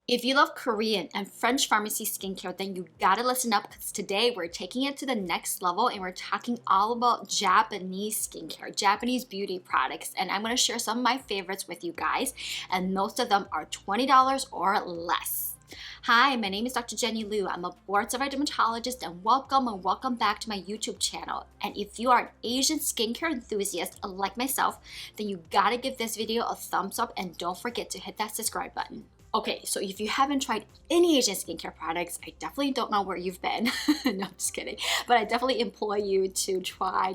If you love Korean and French pharmacy skincare, then you gotta listen up because today we're taking it to the next level and we're talking all about Japanese skincare, Japanese beauty products. And I'm gonna share some of my favorites with you guys, and most of them are $20 or less. Hi, my name is Dr. Jenny Liu. I'm a board-certified dermatologist and welcome back to my YouTube channel. And if you are an Asian skincare enthusiast like myself, then you gotta give this video a thumbs up and don't forget to hit that subscribe button. Okay, so if you haven't tried any Asian skincare products, I definitely don't know where you've been. No, I'm just kidding. But I definitely implore you to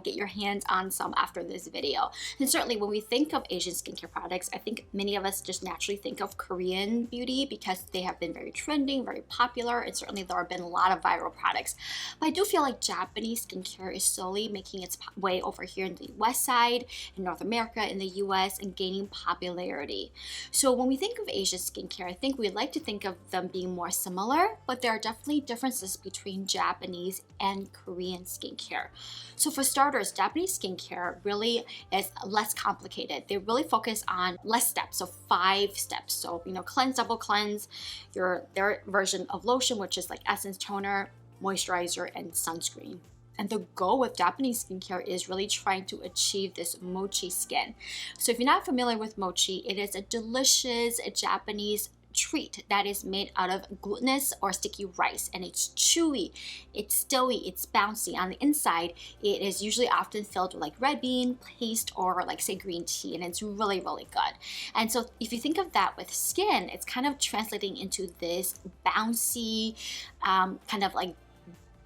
get your hands on some after this video. And certainly when we think of Asian skincare products, I think many of us just naturally think of Korean beauty because they have been very trending, very popular, and certainly there have been a lot of viral products. But I do feel like Japanese skincare is slowly making its way over here in the West side, in North America, in the US, and gaining popularity. So when we think of Asian skincare, I think we like to think of them being more similar, but there are definitely differences between Japanese and Korean skincare. So for starters, Japanese skincare really is less complicated. They really focus on less steps, so 5 steps. So, cleanse, double cleanse, their version of lotion, which is like essence, toner, moisturizer, and sunscreen. And the goal with Japanese skincare is really trying to achieve this mochi skin. So if you're not familiar with mochi, it is a delicious Japanese treat that is made out of glutinous or sticky rice, and it's chewy, it's doughy, it's bouncy. On the inside, it is usually often filled with like red bean paste or like say green tea, and it's really, really good. And so if you think of that with skin, it's kind of translating into this bouncy, kind of like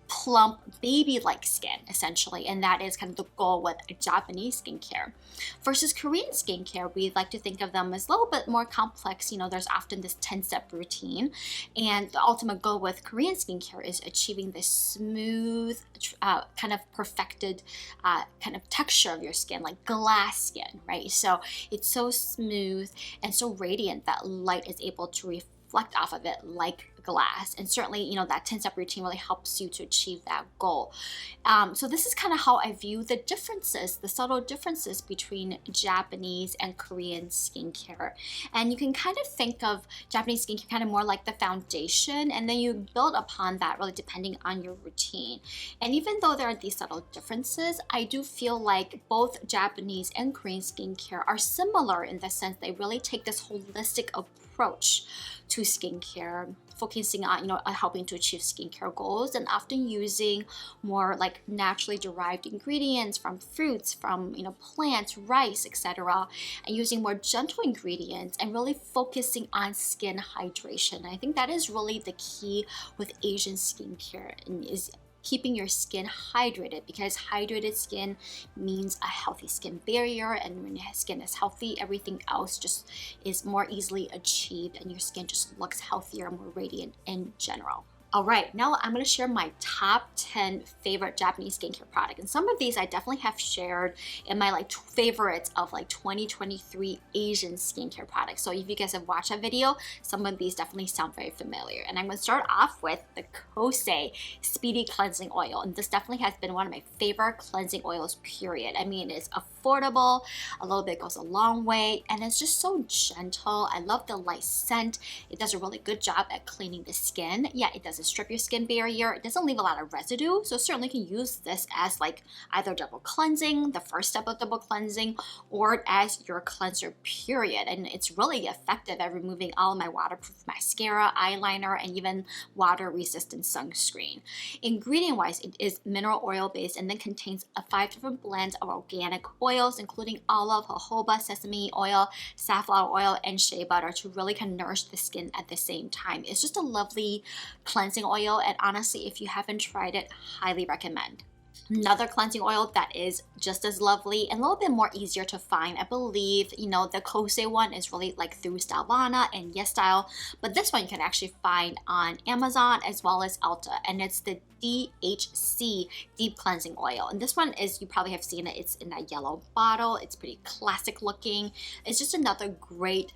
plump baby-like skin essentially, and that is kind of the goal with Japanese skincare. Versus Korean skincare, we like to think of them as a little bit more complex. There's often this 10-step routine, and the ultimate goal with Korean skincare is achieving this smooth, kind of perfected kind of texture of your skin, like glass skin, right? So it's so smooth and so radiant that light is able to reflect off of it like glass. And certainly, that 10-step routine really helps you to achieve that goal. So this is kind of how I view the differences, the subtle differences between Japanese and Korean skincare. And you can kind of think of Japanese skincare kind of more like the foundation, and then you build upon that really depending on your routine. And even though there are these subtle differences, I do feel like both Japanese and Korean skincare are similar in the sense they really take this holistic approach to skincare, focusing on helping to achieve skincare goals, and often using more like naturally derived ingredients from fruits, from plants, rice, etc., and using more gentle ingredients and really focusing on skin hydration. I think that is really the key with Asian skincare, and is keeping your skin hydrated, because hydrated skin means a healthy skin barrier, and when your skin is healthy, everything else just is more easily achieved and your skin just looks healthier, more radiant in general. All right, now I'm going to share my top 10 favorite Japanese skincare products. And some of these I definitely have shared in my favorites of 2023 Asian skincare products. So if you guys have watched that video, some of these definitely sound very familiar. And I'm going to start off with the Kose Speedy Cleansing Oil. And this definitely has been one of my favorite cleansing oils, period. I mean, it's affordable, a little bit goes a long way, and it's just so gentle. I love the light scent. It does a really good job at cleaning the skin. Yeah, it doesn't strip your skin barrier. It doesn't leave a lot of residue, so certainly can use this as either double cleansing, the first step of double cleansing, or as your cleanser, period. And it's really effective at removing all of my waterproof mascara, eyeliner, and even water resistant sunscreen. Ingredient wise, it is mineral oil based and then contains 5 different blends of organic oils, including olive, jojoba, sesame oil, safflower oil, and shea butter, to really kind of nourish the skin at the same time. It's just a lovely cleansing oil, and honestly, if you haven't tried it, highly recommend. Another cleansing oil that is just as lovely and a little bit more easier to find, I believe, the Kose one is really through Stylevana and YesStyle, but this one you can actually find on Amazon as well as Ulta, and it's the DHC Deep Cleansing Oil. And this one is, you probably have seen it, it's in that yellow bottle. It's pretty classic looking. It's just another great,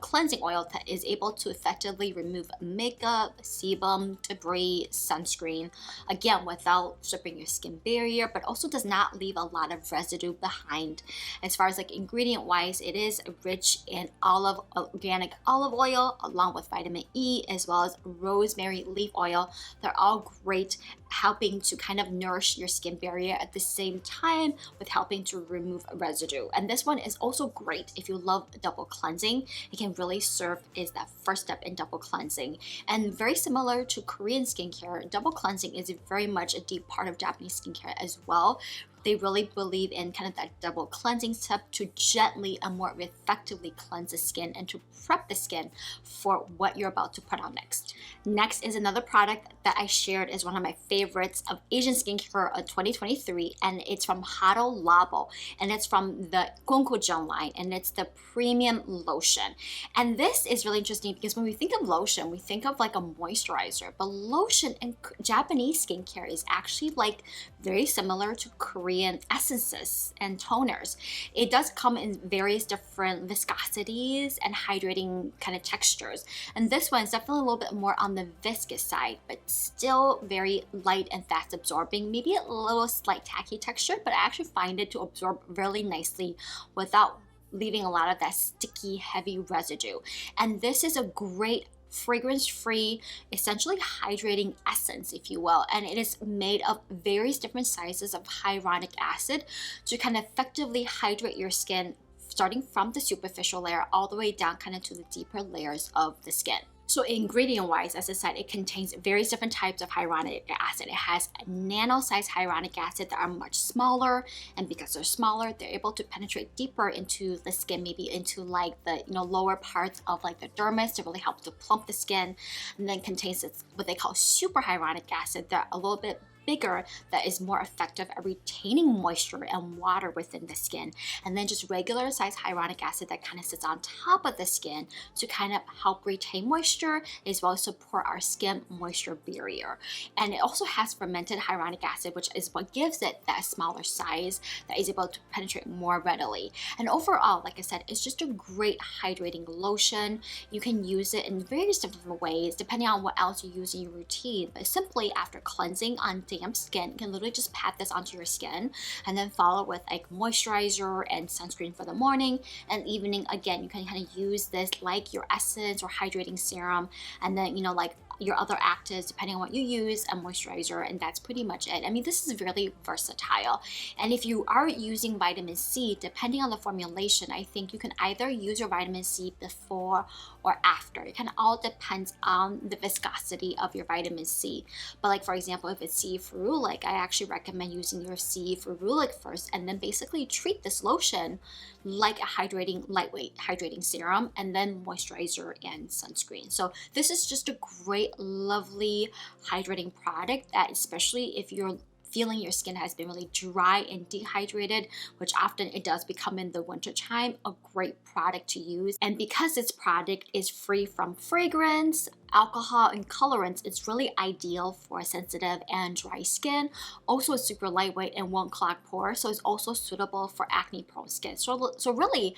cleansing oil that is able to effectively remove makeup, sebum, debris, sunscreen, again, without stripping your skin skin barrier, but also does not leave a lot of residue behind. As far as like ingredient wise, it is rich in organic olive oil along with vitamin E as well as rosemary leaf oil. They're all great, helping to kind of nourish your skin barrier at the same time with helping to remove residue. And this one is also great if you love double cleansing. It can really serve as that first step in double cleansing. And very similar to Korean skincare, double cleansing is very much a deep part of Japanese skincare as well. They really believe in kind of that double cleansing step to gently and more effectively cleanse the skin and to prep the skin for what you're about to put on next. Next is another product that I shared as one of my favorites of Asian skincare of 2023, and it's from Hada Labo, and it's from the Gokujyun line, and it's the premium lotion. And this is really interesting because when we think of lotion, we think of like a moisturizer, but lotion in Japanese skincare is actually like very similar to Korean essences and toners. It does come in various different viscosities and hydrating kind of textures. And this one is definitely a little bit more on the viscous side, but still very light and fast absorbing, maybe a little slight tacky texture, but I actually find it to absorb really nicely without leaving a lot of that sticky, heavy residue. And this is a great fragrance-free, essentially hydrating essence, if you will, and it is made of various different sizes of hyaluronic acid to kind of effectively hydrate your skin, starting from the superficial layer all the way down kind of to the deeper layers of the skin. So ingredient-wise, as I said, it contains various different types of hyaluronic acid. It has a nano-sized hyaluronic acid that are much smaller, and because they're smaller, they're able to penetrate deeper into the skin, maybe into like the lower parts of like the dermis to really help to plump the skin. And then contains what they call super hyaluronic acid that are a little bit bigger, that is more effective at retaining moisture and water within the skin. And then just regular size hyaluronic acid that kind of sits on top of the skin to kind of help retain moisture as well as support our skin moisture barrier. And it also has fermented hyaluronic acid, which is what gives it that smaller size that is able to penetrate more readily. And overall, like I said, it's just a great hydrating lotion. You can use it in various different ways depending on what else you use in your routine, but simply after cleansing on damp skin, you can literally just pat this onto your skin and then follow with like moisturizer and sunscreen for the morning, and evening again you can kind of use this like your essence or hydrating serum, and then like your other actives depending on what you use, a moisturizer, and that's pretty much it. I mean, this is really versatile. And if you are using vitamin C, depending on the formulation, I think you can either use your vitamin C before or after. It kind of all depends on the viscosity of your vitamin C. But like for example, if it's C ferulic, I actually recommend using your C ferulic first and then basically treat this lotion like a lightweight hydrating serum, and then moisturizer and sunscreen. So this is just a great, lovely hydrating product that, especially if you're feeling your skin has been really dry and dehydrated, which often it does become in the winter time, a great product to use. And because this product is free from fragrance, alcohol, and colorants, it's really ideal for sensitive and dry skin. Also, it's super lightweight and won't clog pores, so it's also suitable for acne-prone skin. So really,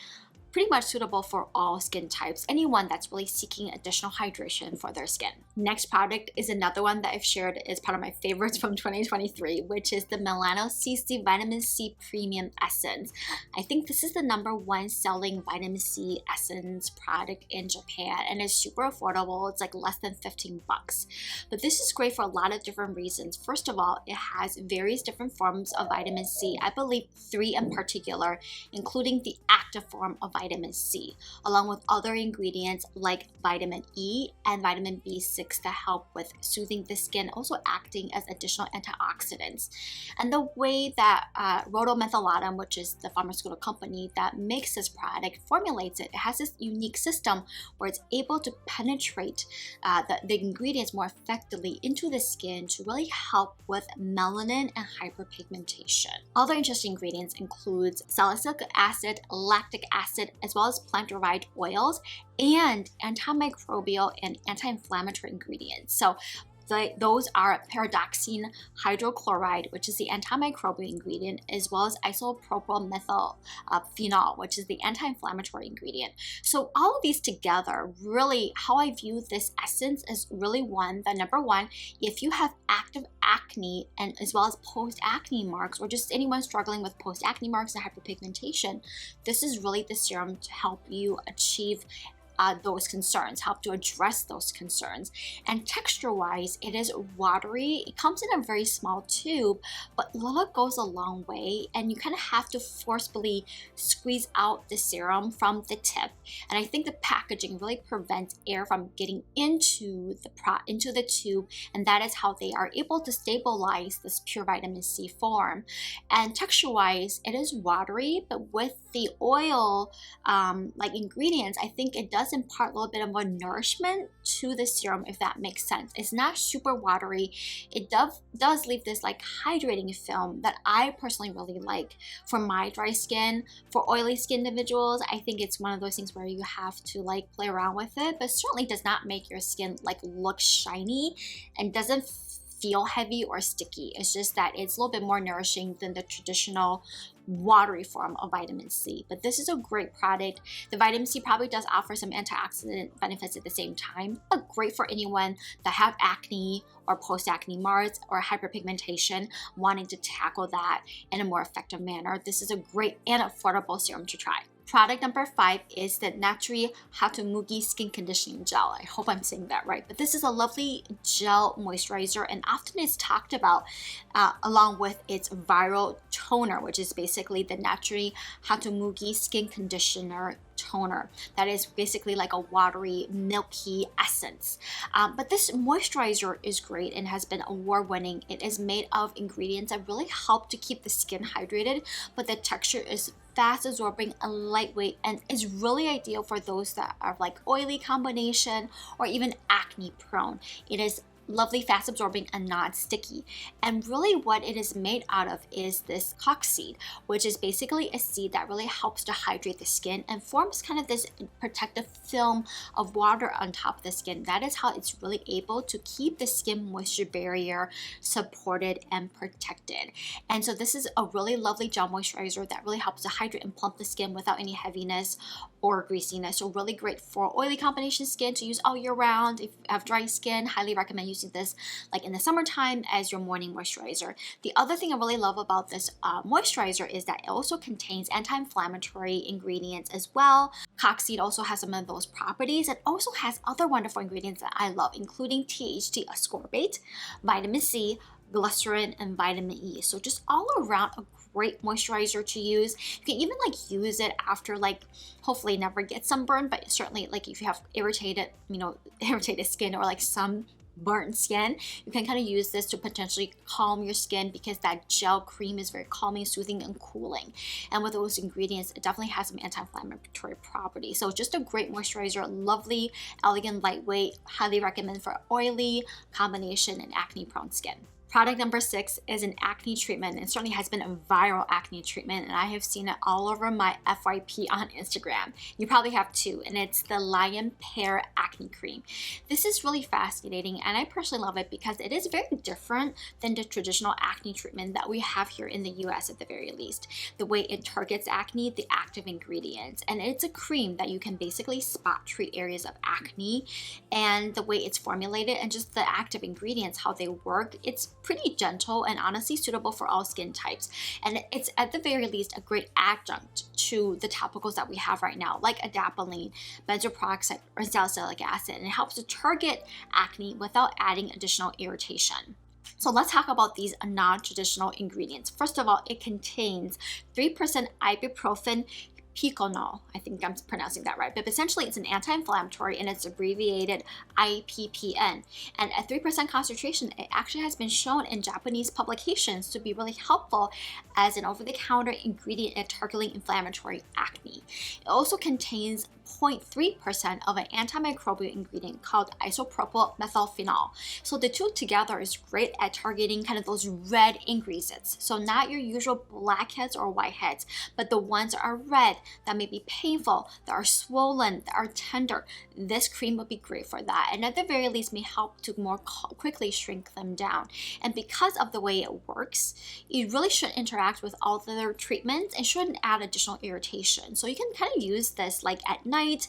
pretty much suitable for all skin types, anyone that's really seeking additional hydration for their skin. Next product is another one that I've shared as part of my favorites from 2023, which is the Melano CC Vitamin C Premium Essence. I think this is the #1 selling vitamin C essence product in Japan, and it's super affordable. It's like less than 15 bucks. But this is great for a lot of different reasons. First of all, it has various different forms of vitamin C. I believe 3 in particular, including the active form of vitamin C, along with other ingredients like vitamin E and vitamin B6 to help with soothing the skin, also acting as additional antioxidants. And the way that Mentholatum, which is the pharmaceutical company that makes this product, formulates it, it has this unique system where it's able to penetrate the ingredients more effectively into the skin to really help with melanin and hyperpigmentation. Other interesting ingredients includes salicylic acid, lactic acid, as well as plant-derived oils, and antimicrobial and anti-inflammatory ingredients. So Those are pyridoxine hydrochloride, which is the antimicrobial ingredient, as well as isopropyl methyl phenol, which is the anti-inflammatory ingredient. So all of these together, really how I view this essence is really number one, if you have active acne and as well as post-acne marks, or just anyone struggling with post-acne marks and hyperpigmentation, this is really the serum to help you achieve those concerns, help to address those concerns. And texture-wise, it is watery. It comes in a very small tube, but love goes a long way, and you kind of have to forcefully squeeze out the serum from the tip. And I think the packaging really prevents air from getting into the tube, and that is how they are able to stabilize this pure vitamin C form. And texture-wise, it is watery, but with the oil like ingredients, I think it does impart a little bit of more nourishment to the serum, if that makes sense. It's not super watery. It does leave this like hydrating film that I personally really like for my dry skin. For oily skin individuals, I think it's one of those things where you have to like play around with it, but certainly does not make your skin like look shiny and doesn't feel heavy or sticky. It's just that it's a little bit more nourishing than the traditional watery form of vitamin C. But this is a great product. The vitamin C probably does offer some antioxidant benefits at the same time, but great for anyone that have acne or post-acne marks or hyperpigmentation, wanting to tackle that in a more effective manner. This is a great and affordable serum to try. Product number 5 is the Naturie Hatomugi Skin Conditioning Gel. I hope I'm saying that right. But this is a lovely gel moisturizer, and often it's talked about along with its viral toner, which is basically the Naturie Hatomugi Skin Conditioner toner. That is basically like a watery, milky essence. But this moisturizer is great and has been award-winning. It is made of ingredients that really help to keep the skin hydrated, but the texture is fast absorbing and lightweight, and is really ideal for those that are like oily combination or even acne prone. It is lovely, fast absorbing, and non-sticky. And really what it is made out of is this Kose seed, which is basically a seed that really helps to hydrate the skin and forms kind of this protective film of water on top of the skin. That is how it's really able to keep the skin moisture barrier supported and protected. And so this is a really lovely gel moisturizer that really helps to hydrate and plump the skin without any heaviness or greasiness. So really great for oily combination skin to use all year round. If you have dry skin, highly recommend using this like in the summertime as your morning moisturizer. The other thing I really love about this moisturizer is that it also contains anti-inflammatory ingredients as well. Kose seed also has some of those properties. It also has other wonderful ingredients that I love, including THC ascorbate, vitamin C, glycerin, and vitamin E. So just all around a great moisturizer to use. You can even like use it after like hopefully never get sunburned, but certainly like if you have irritated skin or like some burnt skin, you can kind of use this to potentially calm your skin, because that gel cream is very calming, soothing, and cooling. And with those ingredients, it definitely has some anti-inflammatory properties. So just a great moisturizer, lovely, elegant, lightweight, highly recommend for oily combination and acne prone skin. Product number 6 is an acne treatment, and certainly has been a viral acne treatment, and I have seen it all over my FYP on Instagram. You probably have too, and it's the Lion Pear Acne Cream. This is really fascinating, and I personally love it because it is very different than the traditional acne treatment that we have here in the US at the very least. The way it targets acne, the active ingredients, and it's a cream that you can basically spot treat areas of acne, and the way it's formulated and just the active ingredients, how they work, it's pretty gentle and honestly suitable for all skin types. And it's at the very least a great adjunct to the topicals that we have right now, like adapalene, benzoyl peroxide, or salicylic acid, and it helps to target acne without adding additional irritation. So let's talk about these non-traditional ingredients. First of all, it contains 3% ibuprofen piconol. I think I'm pronouncing that right, but essentially it's an anti-inflammatory, and it's abbreviated IPPN. And at 3% concentration, it actually has been shown in Japanese publications to be really helpful as an over-the-counter ingredient in targeting inflammatory acne. It also contains 0.3% of an antimicrobial ingredient called isopropyl methylphenol. So the two together is great at targeting kind of those red ingredients. So not your usual blackheads or whiteheads, but the ones that are red, that may be painful, that are swollen, that are tender. This cream would be great for that, and at the very least may help to more quickly shrink them down. And because of the way it works, it really shouldn't interact with all the other treatments and shouldn't add additional irritation. So you can kind of use this like at night,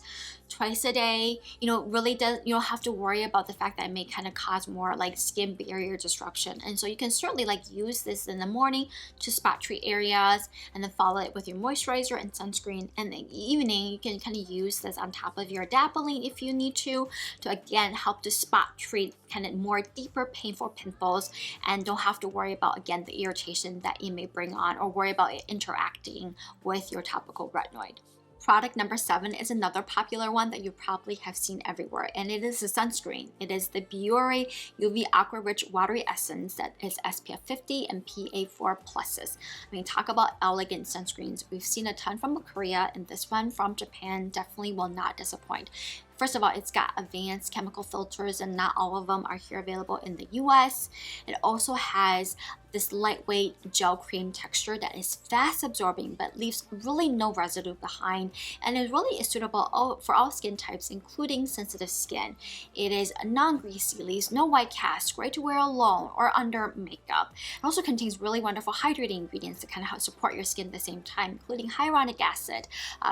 twice a day. Really does, you don't have to worry about the fact that it may kind of cause more like skin barrier disruption. And so you can certainly like use this in the morning to spot treat areas, and then follow it with your moisturizer and sunscreen. And in the evening, you can kind of use this on top of your adapalene if you need to again help to spot treat kind of more deeper painful pimples, and don't have to worry about again the irritation that it may bring on, or worry about it interacting with your topical retinoid. Product number 7 is another popular one that you probably have seen everywhere, and it is a sunscreen. It is the Biore UV Aqua Rich Watery Essence that is SPF 50 and PA4 pluses. I mean, talk about elegant sunscreens. We've seen a ton from Korea, and this one from Japan definitely will not disappoint. First of all, it's got advanced chemical filters, and not all of them are here available in the US. It also has this lightweight gel cream texture that is fast absorbing but leaves really no residue behind, and it really is suitable for all skin types, including sensitive skin. It is non-greasy, leaves no white cast, great to wear alone or under makeup. It also contains really wonderful hydrating ingredients that kind of help support your skin at the same time, including hyaluronic acid,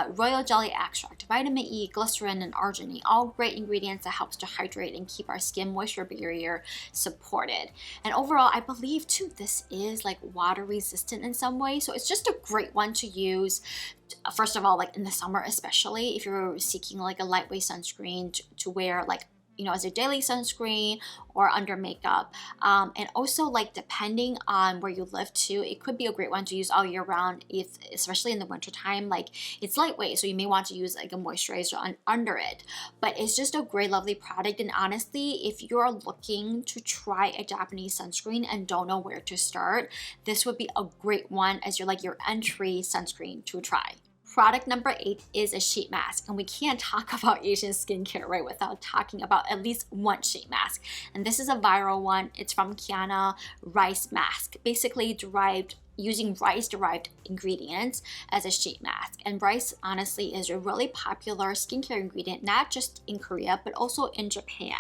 royal jelly extract, vitamin E, glycerin, and arginine. All great ingredients that helps to hydrate and keep our skin moisture barrier supported. And overall, I believe too, this is like water resistant in some way, so it's just a great one to use. First of all, like in the summer, especially if you're seeking like a lightweight sunscreen to wear like as a daily sunscreen or under makeup. And also like depending on where you live too, it could be a great one to use all year round, especially in the winter time. Like it's lightweight, so you may want to use like a moisturizer under it. But it's just a great, lovely product. And honestly, if you're looking to try a Japanese sunscreen and don't know where to start, this would be a great one as your entry sunscreen to try. Product number 8 is a sheet mask, and we can't talk about Asian skincare right without talking about at least one sheet mask. And this is a viral one. It's from Keana rice mask, basically using rice-derived ingredients as a sheet mask. And rice, honestly, is a really popular skincare ingredient, not just in Korea, but also in Japan.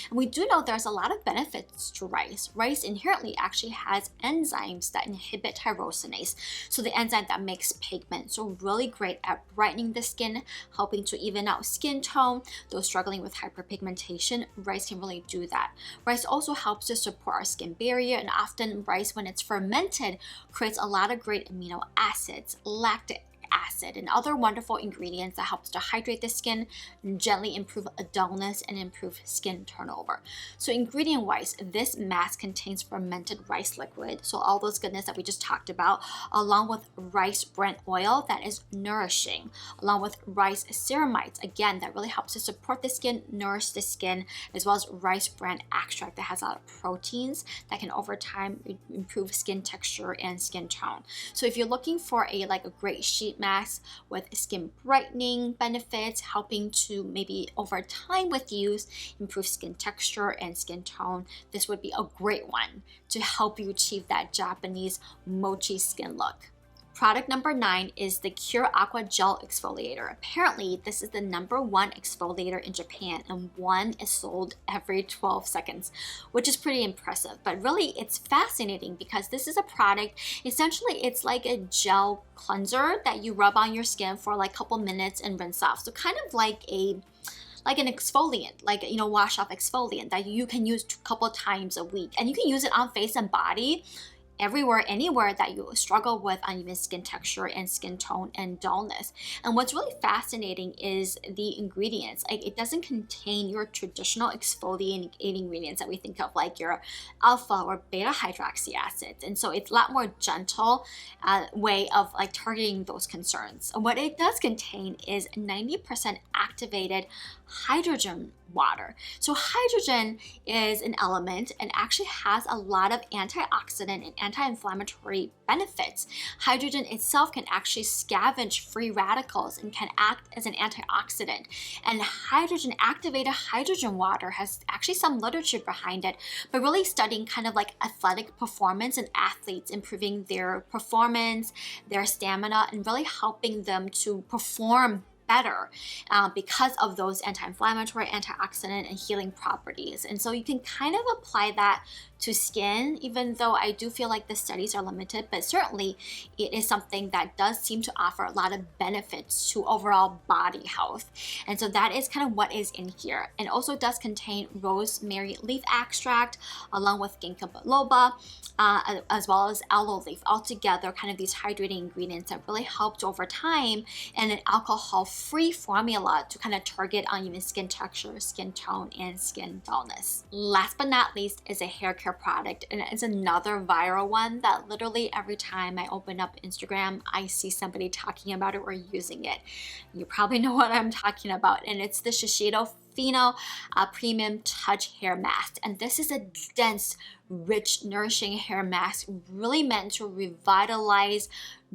And we do know there's a lot of benefits to rice. Rice inherently actually has enzymes that inhibit tyrosinase, so the enzyme that makes pigment. So really great at brightening the skin, helping to even out skin tone. Those struggling with hyperpigmentation, rice can really do that. Rice also helps to support our skin barrier, and often rice, when it's fermented, creates a lot of great amino acids, lactic acid, and other wonderful ingredients that helps to hydrate the skin, gently improve dullness, and improve skin turnover. So ingredient wise, this mask contains fermented rice liquid, so all those goodness that we just talked about, along with rice bran oil that is nourishing, along with rice ceramides, again, that really helps to support the skin, nourish the skin, as well as rice bran extract that has a lot of proteins that can over time improve skin texture and skin tone. So if you're looking for a great sheet mask with skin brightening benefits, helping to maybe over time with use improve skin texture and skin tone, this would be a great one to help you achieve that Japanese mochi skin look. Product number 9 is the Cure Aqua Gel Exfoliator. Apparently, this is the #1 exfoliator in Japan, and one is sold every 12 seconds, which is pretty impressive. But really, it's fascinating because this is a product, essentially it's like a gel cleanser that you rub on your skin for like a couple minutes and rinse off. So kind of like an exfoliant, wash off exfoliant that you can use a couple times a week. And you can use it on face and body, everywhere, anywhere that you struggle with uneven skin texture and skin tone and dullness. And what's really fascinating is the ingredients. It doesn't contain your traditional exfoliating ingredients that we think of, like your alpha or beta hydroxy acids. And so it's a lot more gentle way of targeting those concerns. And what it does contain is 90% activated hydrogen water. So hydrogen is an element and actually has a lot of antioxidant and anti-inflammatory benefits. Hydrogen itself can actually scavenge free radicals and can act as an antioxidant. And hydrogen activated hydrogen water has actually some literature behind it, but really studying kind of like athletic performance in athletes, improving their performance, their stamina, and really helping them to perform better because of those anti-inflammatory, antioxidant, and healing properties. And so you can kind of apply that to skin, even though I do feel like the studies are limited, but certainly it is something that does seem to offer a lot of benefits to overall body health. And so that is kind of what is in here. And also does contain rosemary leaf extract along with ginkgo biloba, as well as aloe leaf, altogether kind of these hydrating ingredients that really helped over time, and an alcohol-free formula to kind of target uneven skin texture, skin tone, and skin dullness. Last but not least is a hair care product, and it's another viral one that literally every time I open up Instagram, I see somebody talking about it or using it. You probably know what I'm talking about, and it's the Shiseido Fino Premium Touch Hair Mask. And this is a dense, rich, nourishing hair mask really meant to revitalize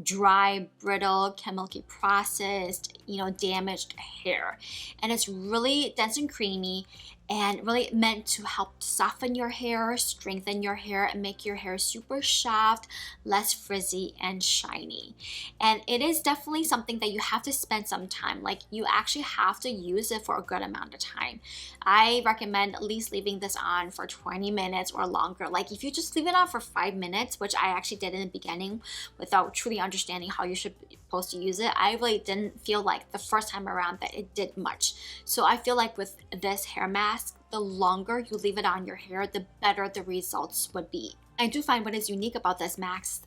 dry, brittle, chemically processed, damaged hair. And it's really dense and creamy, and really meant to help soften your hair, strengthen your hair, and make your hair super soft, less frizzy, and shiny. And it is definitely something that you have to spend some time. Like, you actually have to use it for a good amount of time. I recommend at least leaving this on for 20 minutes or longer. Like, if you just leave it on for 5 minutes, which I actually did in the beginning without truly understanding how you should be supposed to use it, I really didn't feel like the first time around that it did much. So I feel like with this hair mask, the longer you leave it on your hair, the better the results would be. I do find what is unique about this mask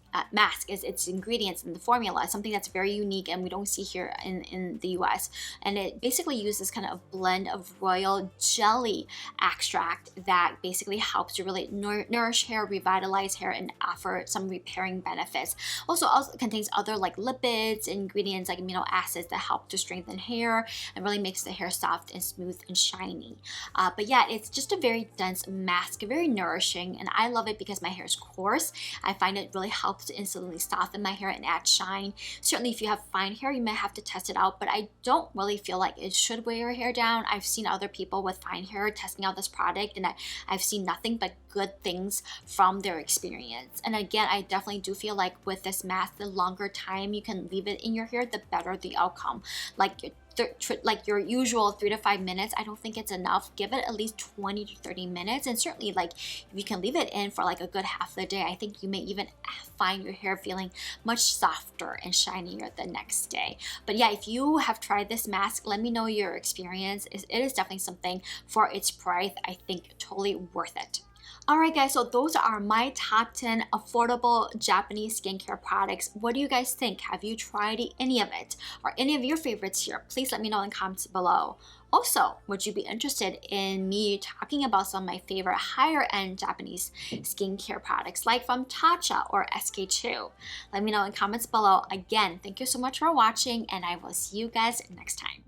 is its ingredients and the formula, something that's very unique and we don't see here in the US. And it basically uses kind of a blend of royal jelly extract that basically helps to really nourish hair, revitalize hair, and offer some repairing benefits. Also contains other like lipids, ingredients like amino acids that help to strengthen hair and really makes the hair soft and smooth and shiny. But yeah, it's just a very dense mask, very nourishing, and I love it because my hair is coarse. I find it really helps to instantly soften my hair and add shine. Certainly if you have fine hair, you may have to test it out, but I don't really feel like it should weigh your hair down. I've seen other people with fine hair testing out this product, and I've seen nothing but good things from their experience. And again, I definitely do feel like with this mask, the longer time you can leave it in your hair, the better the outcome. Like your usual 3 to 5 minutes, I don't think it's enough. Give it at least 20 to 30 minutes. And certainly like if you can leave it in for like a good half of the day, I think you may even find your hair feeling much softer and shinier the next day. But yeah, if you have tried this mask, let me know your experience. It is definitely something for its price. I think totally worth it. Alright guys, so those are my top 10 affordable Japanese skincare products. What do you guys think? Have you tried any of it? Or any of your favorites here? Please let me know in the comments below. Also, would you be interested in me talking about some of my favorite higher end Japanese skincare products like from Tatcha or SK2? Let me know in the comments below. Again, thank you so much for watching, and I will see you guys next time.